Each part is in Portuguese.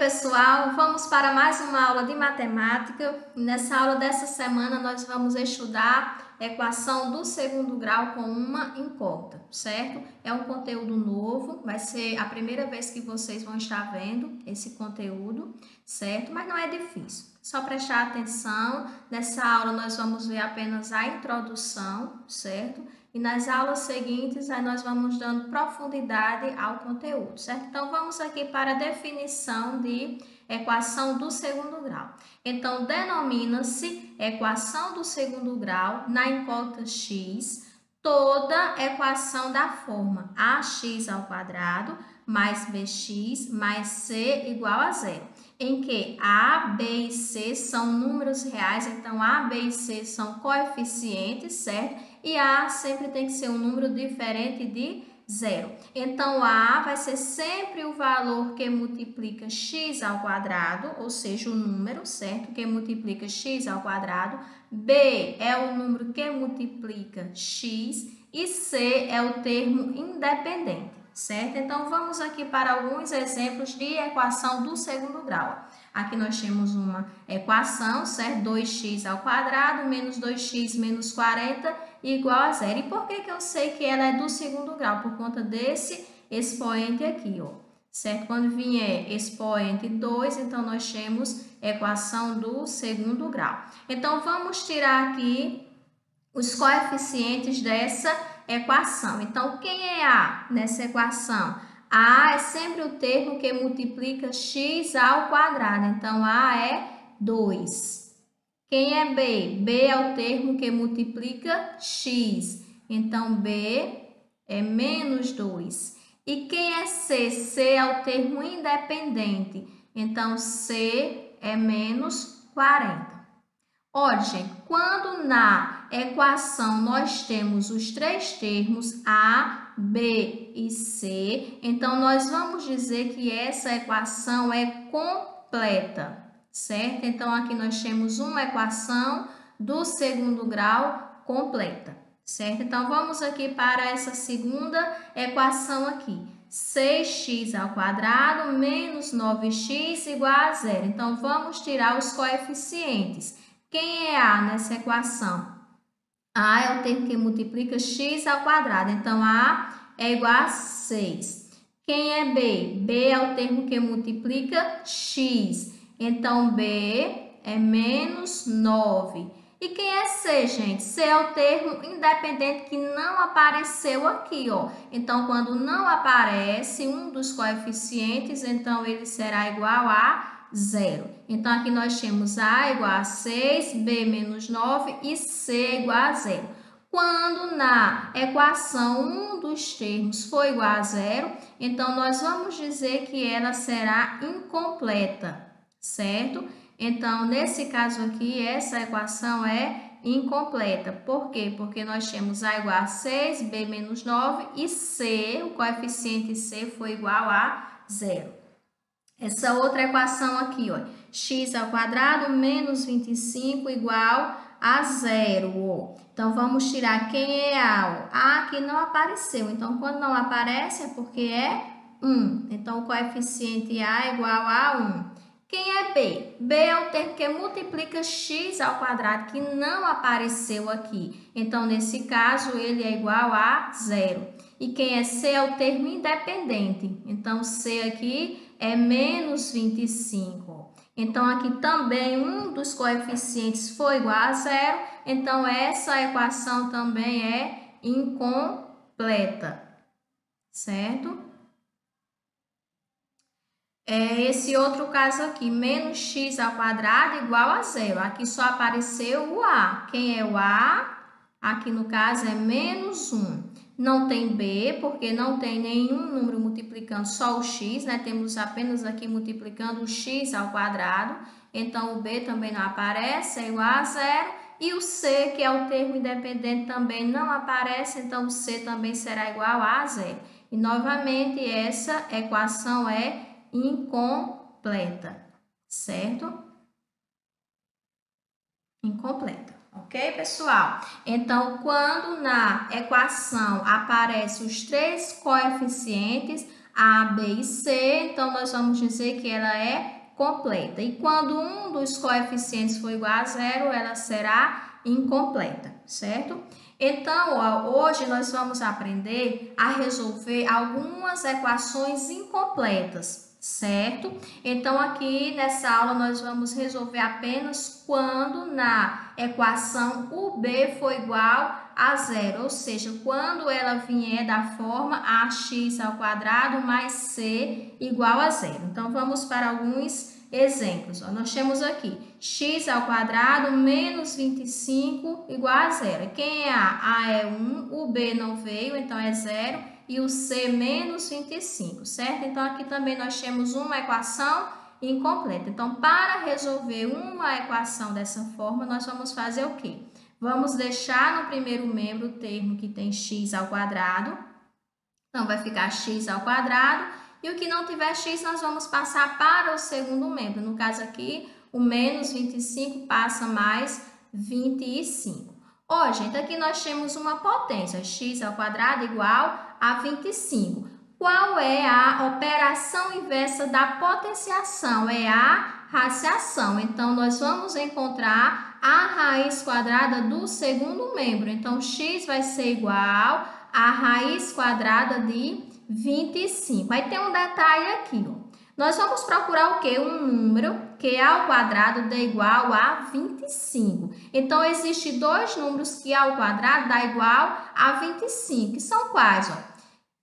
pessoal, vamos para mais uma aula de matemática. Nessa aula dessa semana nós vamos estudar equação do segundo grau com uma incógnita, certo? É um conteúdo novo, vai ser a primeira vez que vocês vão estar vendo esse conteúdo, certo? Mas não é difícil, só prestar atenção. Nessa aula nós vamos ver apenas a introdução, certo? E nas aulas seguintes, aí nós vamos dando profundidade ao conteúdo, certo? Então, vamos aqui para a definição de equação do segundo grau. Então, denomina-se equação do segundo grau na incógnita x, toda equação da forma ax ao quadrado mais bx mais c igual a zero, em que a, b e c são números reais, então a, b e c são coeficientes, certo? E a sempre tem que ser um número diferente de zero. Então, a vai ser sempre o valor que multiplica x ao quadrado, ou seja, o número, certo? Que multiplica x ao quadrado. B é o número que multiplica x e C é o termo independente, certo? Então, vamos aqui para alguns exemplos de equação do segundo grau. Aqui nós temos uma equação, certo? 2x ao quadrado menos 2x menos 40 igual a zero. E por que eu sei que ela é do segundo grau? Por conta desse expoente aqui, ó. Certo? Quando vier expoente 2, então nós temos equação do segundo grau. Então, vamos tirar aqui os coeficientes dessa equação. Então, quem é A nessa equação? A é sempre o termo que multiplica x ao quadrado. Então, A é 2. Quem é B? B é o termo que multiplica x. Então, B é menos 2. E quem é C? C é o termo independente. Então, C é menos 40. Olha, gente, quando na equação nós temos os três termos A, B e C, então nós vamos dizer que essa equação é completa, certo? Então, aqui nós temos uma equação do segundo grau completa, certo? Então, vamos aqui para essa segunda equação aqui. 6x ao quadrado menos 9x igual a zero. Então, vamos tirar os coeficientes. Quem é A nessa equação? A é o termo que multiplica x ao quadrado. Então, A é igual a 6. Quem é B? B é o termo que multiplica x. Então, B é menos 9. E quem é C, gente? C é o termo independente que não apareceu aqui, ó. Então, quando não aparece um dos coeficientes, então ele será igual a zero. Então, aqui nós temos A igual a 6, B menos 9 e C igual a zero. Quando na equação um dos termos for igual a zero, então nós vamos dizer que ela será incompleta, certo? Então, nesse caso aqui, essa equação é incompleta. Por quê? Porque nós temos A igual a 6, B menos 9 e C, o coeficiente C foi igual a zero. Essa outra equação aqui, ó, x ao quadrado menos 25 igual a zero. Ó. Então, vamos tirar quem é A. Ó. A aqui não apareceu. Então, quando não aparece é porque é 1. Então, o coeficiente A é igual a 1. Quem é B? B é o termo que multiplica x ao quadrado, que não apareceu aqui. Então, nesse caso, ele é igual a zero. E quem é C é o termo independente. Então, C aqui é menos 25. Então, aqui também um dos coeficientes foi igual a zero. Então, essa equação também é incompleta, certo? Esse outro caso aqui, menos x ao quadrado igual a zero. Aqui só apareceu o A. Quem é o A? Aqui no caso é menos 1. Não tem B, porque não tem nenhum número multiplicando só o x, né? Temos apenas aqui multiplicando o x ao quadrado. Então, o B também não aparece, é igual a zero. E o C, que é o termo independente, também não aparece, então o C também será igual a zero. E, novamente, essa equação é incompleta, certo? Incompleta. Ok, pessoal? Então, quando na equação aparecem os três coeficientes, A, B e C, então nós vamos dizer que ela é completa. E quando um dos coeficientes for igual a zero, ela será incompleta, certo? Então, hoje nós vamos aprender a resolver algumas equações incompletas, certo? Então, aqui nessa aula nós vamos resolver apenas quando na equação UB for igual a zero, ou seja, quando ela vier da forma ax² mais c igual a zero. Então, vamos para alguns exemplos. Nós temos aqui x² menos 25 igual a zero. Quem é A? A é 1, o B não veio, então é 0, e o C menos 25, certo? Então, aqui também nós temos uma equação incompleta. Então, para resolver uma equação dessa forma, nós vamos fazer o quê? Vamos deixar no primeiro membro o termo que tem x². Então, vai ficar x². E o que não tiver x, nós vamos passar para o segundo membro. No caso aqui, o menos 25 passa mais 25. Ó, gente, aqui nós temos uma potência, x² igual a 25. Qual é a operação inversa da potenciação? É a raciação. Então, nós vamos encontrar a raiz quadrada do segundo membro. Então, x vai ser igual a raiz quadrada de 25. Aí tem um detalhe aqui, ó. Nós vamos procurar o quê? Um número que ao quadrado dê igual a 25. Então, existem dois números que ao quadrado dá igual a 25. Que são quais, ó?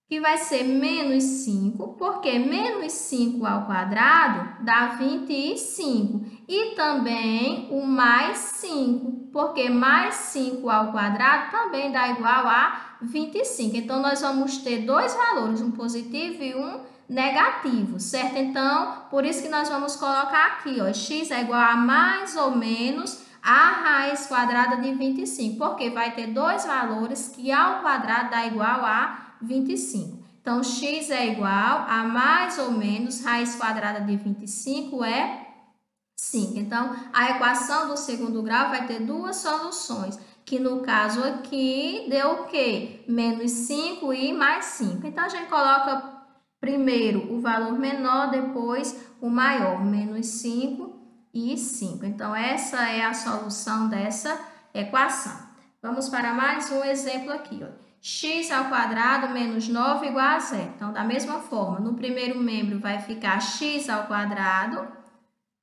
Que vai ser menos 5, porque menos 5 ao quadrado dá 25. E também o mais 5, porque mais 5 ao quadrado também dá igual a 25. Então, nós vamos ter dois valores, um positivo e um negativo, certo? Então, por isso que nós vamos colocar aqui, ó, x é igual a mais ou menos a raiz quadrada de 25, porque vai ter dois valores que ao quadrado dá igual a 25. Então, x é igual a mais ou menos raiz quadrada de 25 é 5. Então, a equação do segundo grau vai ter duas soluções, que no caso aqui deu o quê? Menos 5 e mais 5. Então, a gente coloca primeiro o valor menor, depois o maior, menos 5 e 5. Então, essa é a solução dessa equação. Vamos para mais um exemplo aqui, ó. x² menos 9 igual a zero. Então, da mesma forma, no primeiro membro vai ficar x²,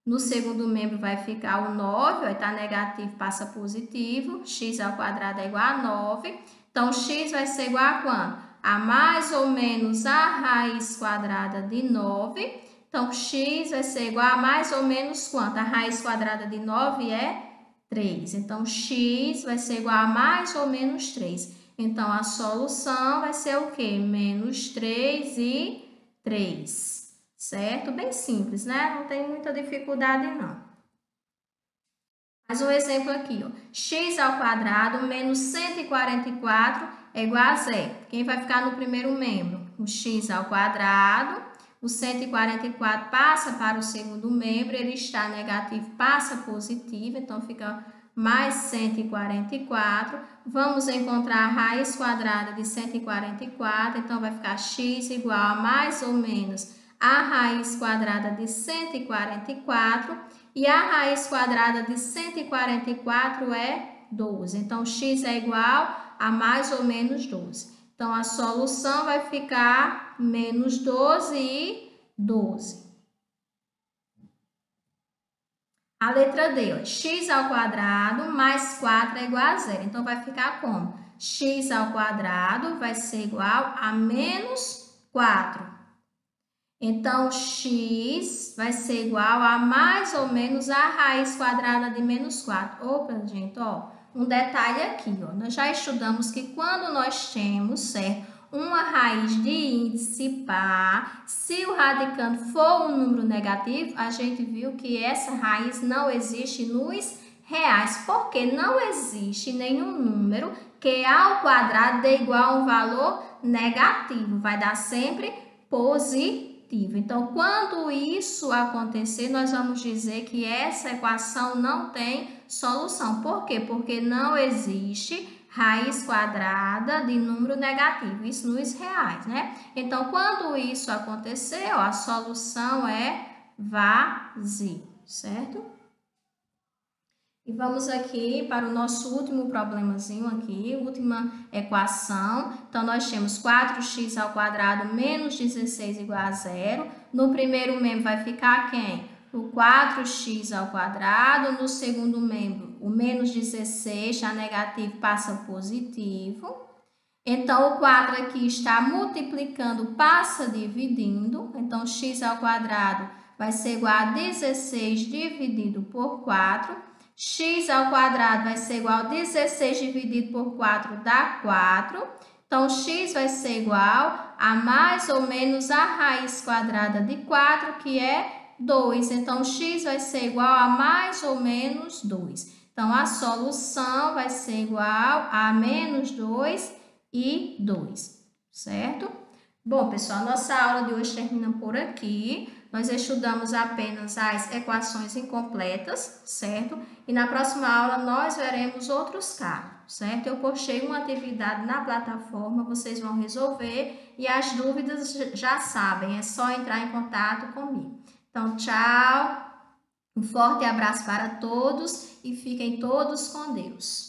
no segundo membro vai ficar o 9, ó, está negativo, passa positivo, x² é igual a 9. Então, x vai ser igual a quanto? A mais ou menos a raiz quadrada de 9. Então, x vai ser igual a mais ou menos quanto? A raiz quadrada de 9 é 3. Então, x vai ser igual a mais ou menos 3. Então, a solução vai ser o quê? Menos 3 e 3, certo? Bem simples, né? Não tem muita dificuldade, não. Mais um exemplo aqui, ó. x² menos 144 é igual a zero. Quem vai ficar no primeiro membro? O x². O 144 passa para o segundo membro, ele está negativo, passa positivo, então fica mais 144. Vamos encontrar a raiz quadrada de 144, então vai ficar x igual a mais ou menos a raiz quadrada de 144, e a raiz quadrada de 144 é 12. Então, x é igual a mais ou menos 12. Então, a solução vai ficar menos 12 e 12. A letra D, ó, x² mais 4 é igual a zero. Então, vai ficar como? x² vai ser igual a menos 4. Então, x vai ser igual a mais ou menos a raiz quadrada de menos 4. Opa, gente, ó, um detalhe aqui, ó. Nós já estudamos que quando nós temos, certo, uma raiz de índice par, se o radicando for um número negativo, a gente viu que essa raiz não existe nos reais, porque não existe nenhum número que ao quadrado dê igual a um valor negativo, vai dar sempre positivo. Então, quando isso acontecer, nós vamos dizer que essa equação não tem solução. Por quê? Porque não existe raiz quadrada de número negativo, isso nos reais, né? Então, quando isso acontecer, ó, a solução é vazio, certo? E vamos aqui para o nosso último problemazinho aqui, última equação. Então, nós temos 4x² menos 16 igual a 0. No primeiro membro vai ficar quem? O 4x². No segundo membro, o menos 16, já negativo, passa positivo. Então, o 4 aqui está multiplicando, passa dividindo. Então, x² vai ser igual a 16 dividido por 4. X² vai ser igual a 16 dividido por 4 dá 4. Então, x vai ser igual a mais ou menos a raiz quadrada de 4, que é 2. Então, x vai ser igual a mais ou menos 2. Então, a solução vai ser igual a menos 2 e 2, certo? Bom, pessoal, nossa aula de hoje termina por aqui. Nós estudamos apenas as equações incompletas, certo? E na próxima aula nós veremos outros casos, certo? Eu postei uma atividade na plataforma, vocês vão resolver e as dúvidas já sabem, é só entrar em contato comigo. Então, tchau, um forte abraço para todos e fiquem todos com Deus.